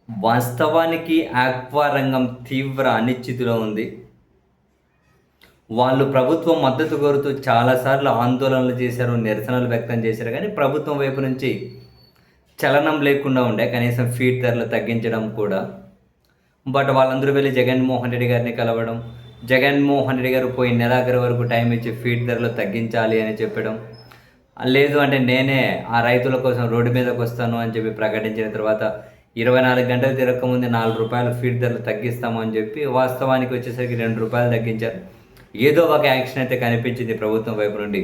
వాస్తవానికి ఆక్వా రంగం తీవ్ర అనిశ్చితిలో ఉంది. వాళ్ళు ప్రభుత్వం మద్దతు కోరుతూ చాలాసార్లు ఆందోళనలు చేశారు, నిరసనలు వ్యక్తం చేశారు. కానీ ప్రభుత్వం వైపు నుంచి చలనం లేకుండా ఉండే, కనీసం ఫీడ్ ధరలు తగ్గించడం కూడా. బట్ వాళ్ళందరూ వెళ్ళి జగన్మోహన్ రెడ్డి గారిని కలవడం, జగన్మోహన్ రెడ్డి గారు పోయి నెలాఖరు వరకు టైం ఇచ్చి ఫీడ్ ధరలు తగ్గించాలి అని చెప్పడం, లేదు అంటే నేనే ఆ రైతుల కోసం రోడ్డు మీదకి వస్తాను అని చెప్పి ప్రకటించిన తర్వాత 24 గంటలు తిరగకముందే ₹4 ఫీడ్ ధరలు తగ్గిస్తాము అని చెప్పి వాస్తవానికి వచ్చేసరికి ₹2 తగ్గించారు. ఏదో ఒక యాక్షన్ అయితే కనిపించింది ప్రభుత్వం వైపు నుండి.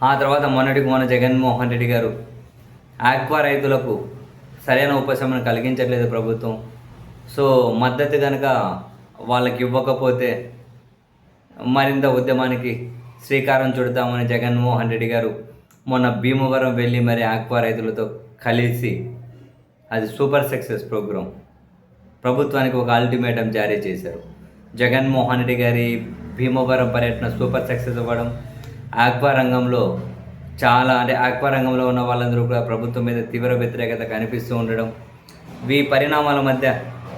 ఆ తర్వాత మొన్నటికి మొన్న జగన్మోహన్ రెడ్డి గారు ఆక్వా రైతులకు సరైన ఉపశమనం కలిగించట్లేదు ప్రభుత్వం, సో మద్దతు కనుక వాళ్ళకి ఇవ్వకపోతే మరింత ఉద్యమానికి శ్రీకారం చుడతామని జగన్మోహన్ రెడ్డి గారు మొన్న భీమవరం వెళ్ళి మరి ఆక్వా రైతులతో కలిసి, అది సూపర్ సక్సెస్ ప్రోగ్రాం, ప్రభుత్వానికి ఒక అల్టిమేటం జారీ చేశారు. జగన్మోహన్ రెడ్డి గారి భీమవరం పర్యటన సూపర్ సక్సెస్ అవ్వడం, ఆక్వా రంగంలో ఆక్వా రంగంలో ఉన్న వాళ్ళందరూ కూడా ప్రభుత్వం మీద తీవ్ర వ్యతిరేకత కనిపిస్తూ ఉండడం, ఈ పరిణామాల మధ్య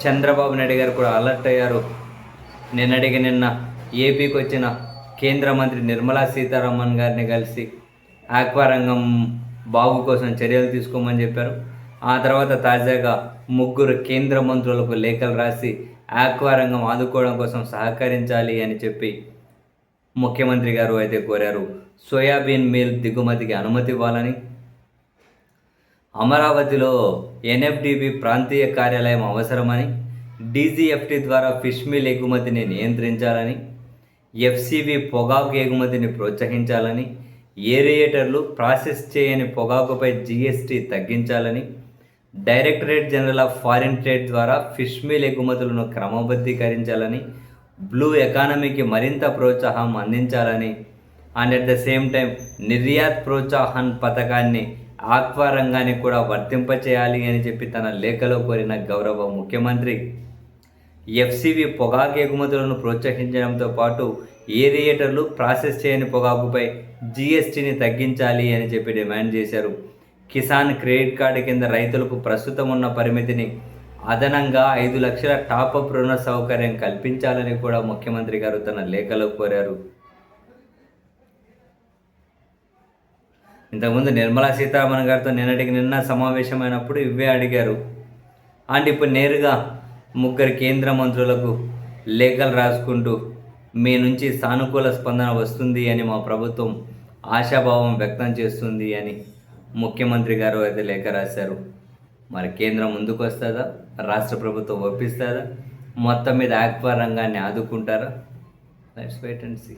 చంద్రబాబు నాయుడు గారు కూడా అలర్ట్ అయ్యారు. నిన్న ఏపీకి వచ్చిన కేంద్ర మంత్రి నిర్మలా సీతారామన్ గారిని కలిసి ఆక్వా రంగం బాగు కోసం చర్యలు తీసుకోమని చెప్పారు. ఆ తర్వాత తాజాగా 3 కేంద్ర మంత్రులకు లేఖలు రాసి ఆక్వా రంగం ఆదుకోవడం కోసం సహకరించాలి అని చెప్పి ముఖ్యమంత్రి గారు అయితే కోరారు. సోయాబీన్ మీల్ దిగుమతికి అనుమతి ఇవ్వాలని, అమరావతిలో ఎన్ఎఫ్డిబి ప్రాంతీయ కార్యాలయం అవసరమని, డీజీఎఫ్టీ ద్వారా ఫిష్ మీల్ ఎగుమతిని నియంత్రించాలని, ఎఫ్సివి పొగాకు ఎగుమతిని ప్రోత్సహించాలని, ఏరియేటర్లు ప్రాసెస్ చేయని పొగాకుపై జీఎస్టీ తగ్గించాలని, directorate general of foreign trade ద్వారా ఫిష్ మీల్ ఎగుమతులను క్రమబద్ధీకరించాలని, బ్లూ ఎకానమీకి మరింత ప్రోత్సాహం అందించాలని, and at the same time Niryat Protsahan పథకాన్ని ఆక్వా రంగానికి కూడా వర్తింపచేయాలి అని చెప్పి తన లేఖలో కోరిన గౌరవ ముఖ్యమంత్రి ఎఫ్సివి పొగాకు ఎగుమతులను ప్రోత్సహించడంతో పాటు ఏరియేటర్లు ప్రాసెస్ చేయని పొగాకుపై జీఎస్టీని తగ్గించాలి అని చెప్పి డిమాండ్ చేశారు. కిసాన్ క్రెడిట్ కార్డు కింద రైతులకు ప్రస్తుతం ఉన్న పరిమితిని అదనంగా 5 లక్షల టాపప్ రుణ సౌకర్యం కల్పించాలని కూడా ముఖ్యమంత్రి గారు తన లేఖలో కోరారు. ఇంతకుముందు నిర్మలా సీతారామన్ గారితో నిన్న సమావేశమైనప్పుడు ఇవే అడిగారు. అండ్ ఇప్పుడు నేరుగా 3 కేంద్ర మంత్రులకు లేఖలు రాసుకుంటూ మీ నుంచి సానుకూల స్పందన వస్తుంది అని మా ప్రభుత్వం ఆశాభావం వ్యక్తం చేస్తుంది అని ముఖ్యమంత్రి గారు అయితే లేఖ రాశారు. మరి కేంద్రం ముందుకు వస్తుందా, రాష్ట్ర ప్రభుత్వం ఒప్పిస్తుందా, మొత్తం మీద ఆక్వా రంగాన్ని ఆదుకుంటారా? Let's wait and see.